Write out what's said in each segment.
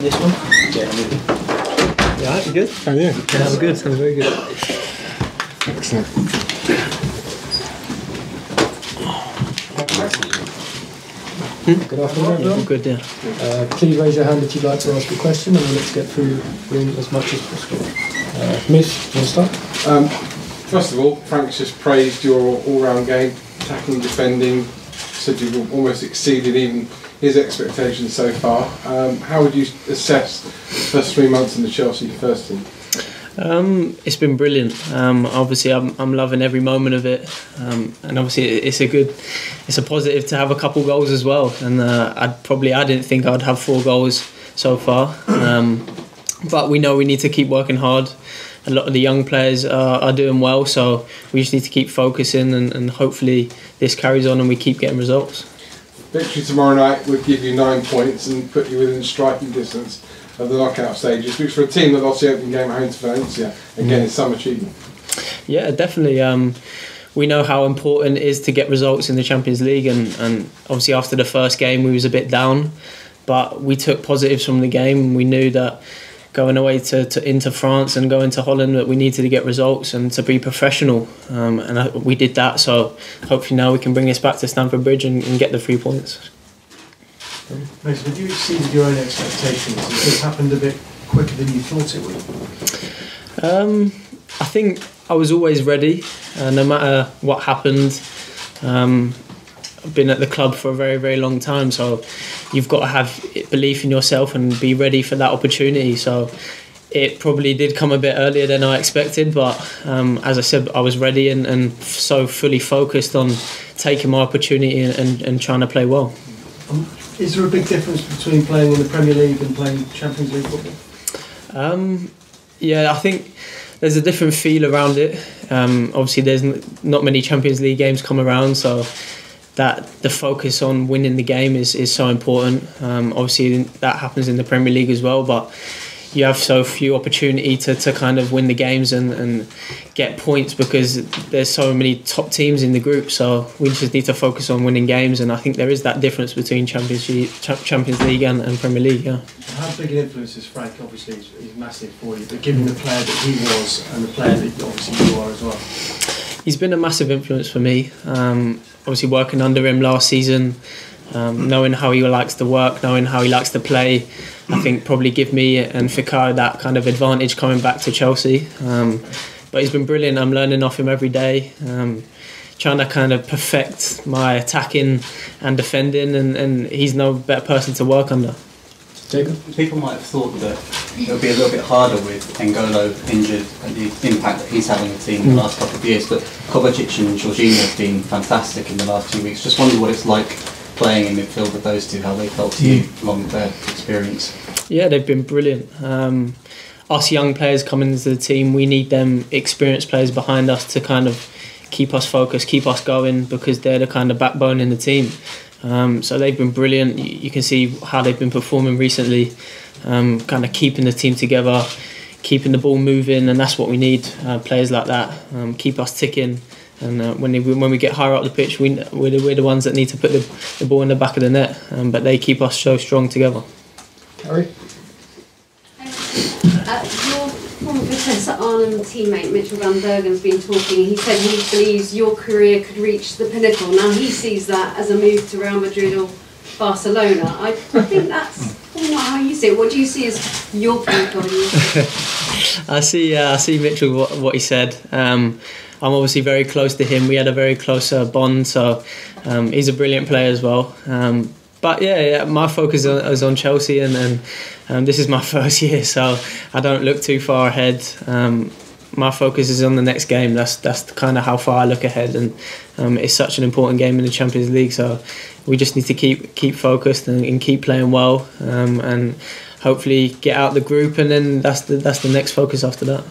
This one? Yeah, yeah, you good? Oh yeah. Yeah, I'm good. I'm very good. Excellent. Good afternoon, everyone. Good, yeah. Please raise your hand if you'd like to ask a question, and let's get through as much as possible. Miss, you want to start? First of all, Frank's just praised your all-round game, attacking, defending. Said you've almost exceeded even his expectations so far. How would you assess the first 3 months in the Chelsea first team? It's been brilliant. Obviously, I'm loving every moment of it, and obviously it's a positive to have a couple goals as well. And I didn't think I'd have 4 goals so far, but we know we need to keep working hard. A lot of the young players are doing well, so we just need to keep focusing, and hopefully this carries on and we keep getting results. Victory tomorrow night would give you 9 points and put you within striking distance of the knockout stages, which for a team that lost the opening game at home to Valencia, again, is some achievement. Yeah, definitely. We know how important it is to get results in the Champions League, and obviously after the first game we was a bit down, but we took positives from the game. We knew that going away into France and going to Holland that we needed to get results and to be professional, and we did that. So hopefully now we can bring this back to Stamford Bridge and get the 3 points. Mason, have you exceeded your own expectations? Has this happened a bit quicker than you thought it would? I think I was always ready, no matter what happened. I've been at the club for a very, very long time, so you've got to have belief in yourself and be ready for that opportunity. So it probably did come a bit earlier than I expected, but as I said, I was ready and so fully focused on taking my opportunity and trying to play well. Is there a big difference between playing in the Premier League and playing Champions League football? Yeah, I think there's a different feel around it. Obviously, there's not many Champions League games come around, so that the focus on winning the game is so important. Obviously, that happens in the Premier League as well, but you have so few opportunity to kind of win the games and get points because there's so many top teams in the group. So we just need to focus on winning games, and I think there is that difference between Champions League and Premier League. Yeah. How big an influence is Frank? Obviously, he's massive for you, but given the player that he was and the player that obviously you are as well. He's been a massive influence for me. Obviously, working under him last season, knowing how he likes to work, knowing how he likes to play, I think probably give me and Fikayo that kind of advantage coming back to Chelsea. But he's been brilliant. I'm learning off him every day, trying to kind of perfect my attacking and defending, and he's no better person to work under. Jacob? People might have thought that it would be a little bit harder with N'Golo injured and the impact that he's having on the team in the last couple of years, but Kovacic and Jorginho have been fantastic in the last 2 weeks. Just wondered what it's like playing in midfield with those two, how they felt to you along their experience. Yeah, they've been brilliant. Us young players coming into the team, we need them experienced players behind us to kind of keep us focused, keep us going, because they're the kind of backbone in the team. So they've been brilliant. You can see how they've been performing recently, kind of keeping the team together, keeping the ball moving, and that's what we need, players like that, keep us ticking. And when we get higher up the pitch, we're the ones that need to put the ball in the back of the net, but they keep us so strong together. Harry? Your former Vitesse Arnhem teammate Mitchell van Bergen's been talking. He said he believes your career could reach the pinnacle. Now he sees that as a move to Real Madrid or Barcelona. I think that's not how you see it. What do you see as your pinnacle? I see Mitchell, what he said. I'm obviously very close to him. We had a very close bond, so he's a brilliant player as well. But yeah, my focus is on Chelsea, and this is my first year, so I don't look too far ahead. My focus is on the next game. That's kind of how far I look ahead, and it's such an important game in the Champions League. So we just need to keep focused and keep playing well, and hopefully get out the group, and then that's the next focus after that.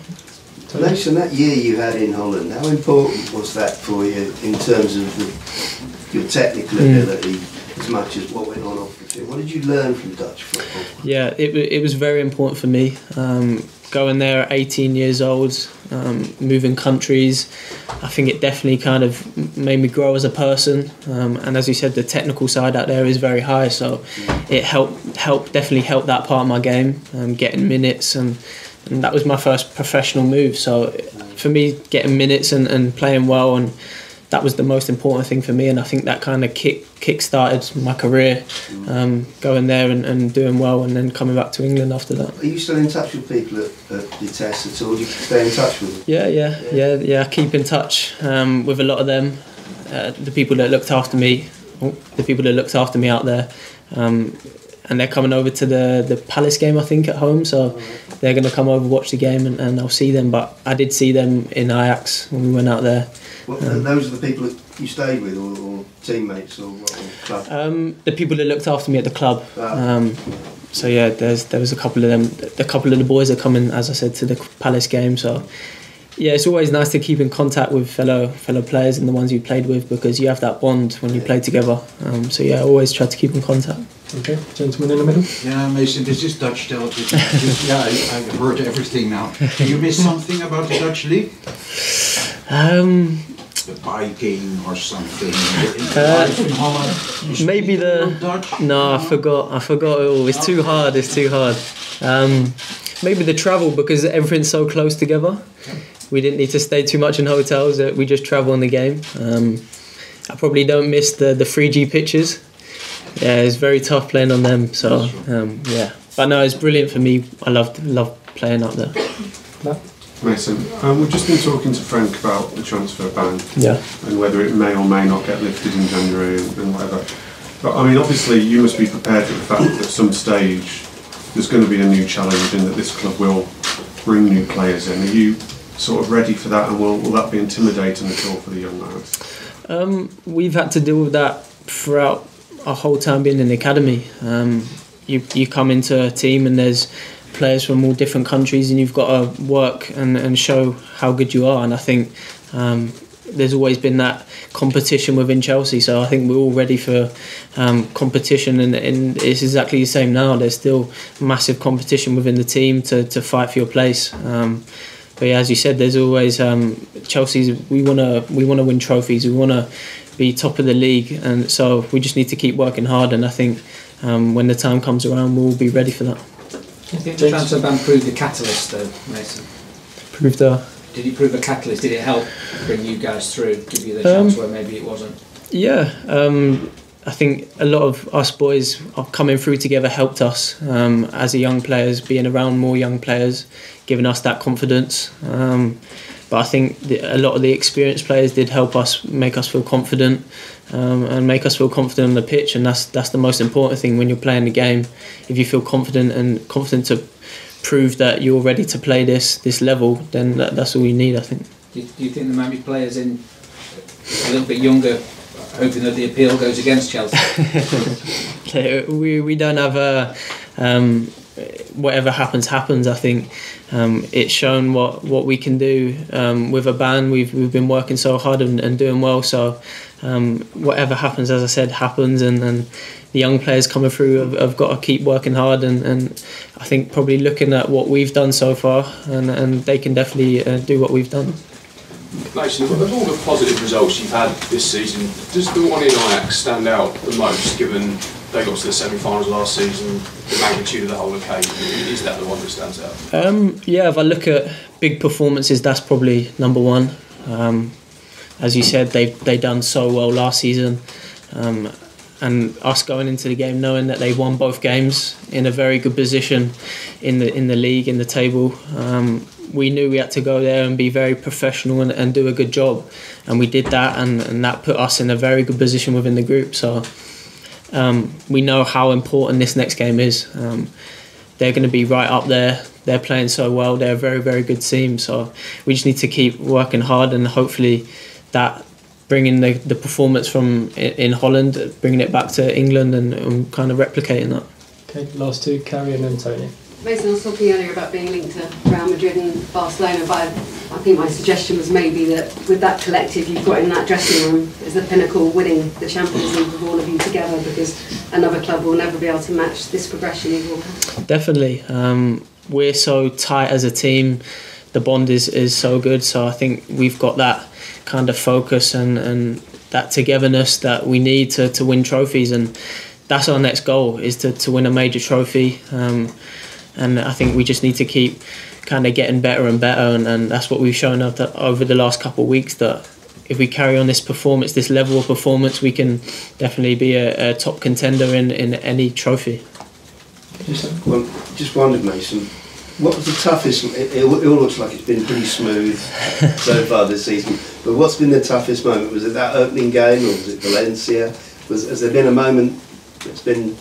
Mason, that year you had in Holland, how important was that for you in terms of your technical ability, as much as what went on off the field? What did you learn from Dutch football? Yeah, it was very important for me. Going there at 18 years old, moving countries. I think it definitely kind of made me grow as a person. And as you said, the technical side out there is very high, so it definitely helped that part of my game, getting minutes, and that was my first professional move. So for me, getting minutes and playing well, and that was the most important thing for me, and I think that kind of kick-started my career, going there and doing well, and then coming back to England after that. Are you still in touch with people at your tests at all? Do you stay in touch with them? Yeah. I keep in touch with a lot of them, the people that looked after me out there, and they're coming over to the Palace game, I think, at home, so they're going to come over, watch the game, and I'll see them. But I did see them in Ajax when we went out there. What, those are the people that you stayed with, or teammates, or club? The people that looked after me at the club. So yeah, there was a couple of them. A couple of the boys are coming, as I said, to the Palace game. So yeah, it's always nice to keep in contact with fellow players and the ones you played with, because you have that bond when you play together. So yeah, I always try to keep in contact. Okay, gentleman in the middle. Yeah, Mason, this is Dutch television. I've heard everything now. Do you miss something about the Dutch league? The biking or something? Life in Holland? Maybe No, I forgot it all. It's too hard. Maybe the travel, because everything's so close together. We didn't need to stay too much in hotels. We just travel on the game. I probably don't miss the 3G pitches. Yeah, it's very tough playing on them. So yeah, but no, it's brilliant for me. I love playing up there. Mason, we've just been talking to Frank about the transfer ban, and whether it may or may not get lifted in January and whatever. But I mean, obviously, you must be prepared for the fact that at some stage there's going to be a new challenge, and that this club will bring new players in. Are you sort of ready for that, and will that be intimidating at all for the young lads? We've had to deal with that throughout our whole time being in the academy. You come into a team and there's players from all different countries, and you've got to work and show how good you are. And I think there's always been that competition within Chelsea, so I think we're all ready for competition, and it's exactly the same now. There's still massive competition within the team to fight for your place. But yeah, as you said, there's always Chelsea's. We want to win trophies. We want to be top of the league, and so we just need to keep working hard. And I think when the time comes around, we'll be ready for that. Do you think the transfer ban proved the catalyst, though, Mason? Did it prove a catalyst? Did it help bring you guys through, give you the chance where maybe it wasn't? Yeah, I think a lot of us boys coming through together helped us as a young players, being around more young players, giving us that confidence. But I think a lot of the experienced players did help us, make us feel confident, and make us feel confident on the pitch, and that's the most important thing when you're playing the game. If you feel confident to prove that you're ready to play this level, then that's all you need, I think. Do you think there might be players in a little bit younger hoping that the appeal goes against Chelsea? we don't have a whatever happens. I think it's shown what we can do with a ban. We've been working so hard and doing well, so whatever happens, as I said, happens, and the young players coming through have got to keep working hard, and I think probably looking at what we've done so far, and they can definitely do what we've done. Mason, of all the positive results you've had this season, does the one in Ajax stand out the most, given they got to the semi-finals last season, the magnitude of the whole occasion? Is that the one that stands out? Yeah, if I look at big performances, that's probably number one. As you said, they done so well last season, and us going into the game knowing that they won both games in a very good position in the league, in the table. We knew we had to go there and be very professional and do a good job, and we did that, and that put us in a very good position within the group. So we know how important this next game is. They're going to be right up there. They're playing so well. They're a very, very good team. So we just need to keep working hard, and hopefully that bringing the performance from in Holland, bringing it back to England, and kind of replicating that. Okay, last two, Carrie and then Tony. Mason, I was talking earlier about being linked to Real Madrid and Barcelona, but I think my suggestion was maybe that with that collective you've got in that dressing room is the pinnacle, winning the Champions League with all of you together, because another club will never be able to match this progression you've all had. Definitely. We're so tight as a team. the bond is so good. So I think we've got that kind of focus and that togetherness that we need to win trophies, and that's our next goal, is to win a major trophy. And I think we just need to keep kind of getting better and better, and that's what we've shown over the last couple of weeks, that if we carry on this performance, this level of performance, we can definitely be a top contender in any trophy. Well, just wondered, Mason, what was the toughest? It all looks like it's been pretty smooth so far this season, but what's been the toughest moment? Was it that opening game, or was it Valencia? Has there been a moment that's been,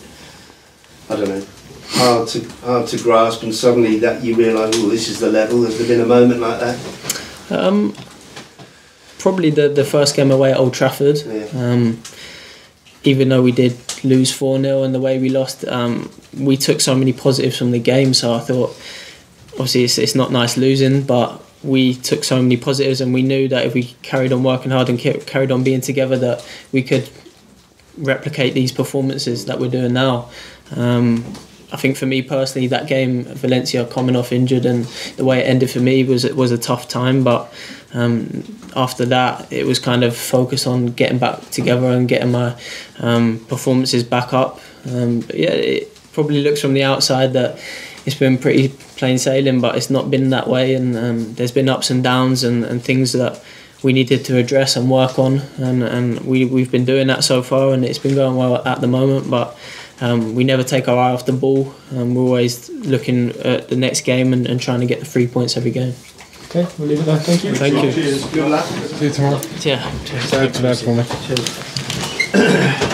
I don't know, hard to grasp, and suddenly that you realise, oh, this is the level? Has there been a moment like that? Probably the first game away at Old Trafford. Yeah. Even though we did lose 4-0 and the way we lost, we took so many positives from the game. So I thought, obviously it's not nice losing, but we took so many positives, and we knew that if we carried on working hard and carried on being together, that we could replicate these performances that we're doing now. I think for me personally, that game, Valencia, coming off injured, and the way it ended for me was a tough time. But after that, it was kind of focused on getting back together and getting my performances back up. But yeah, it probably looks from the outside that it's been pretty plain sailing, but it's not been that way, and there's been ups and downs and things that we needed to address and work on, and we've been doing that so far, and it's been going well at the moment. But we never take our eye off the ball. We're always looking at the next game and trying to get the 3 points every game. Okay, we'll leave it there. Thank you. Thank you. Cheers. Good luck. See you tomorrow. Yeah. Cheers. For me. Cheers.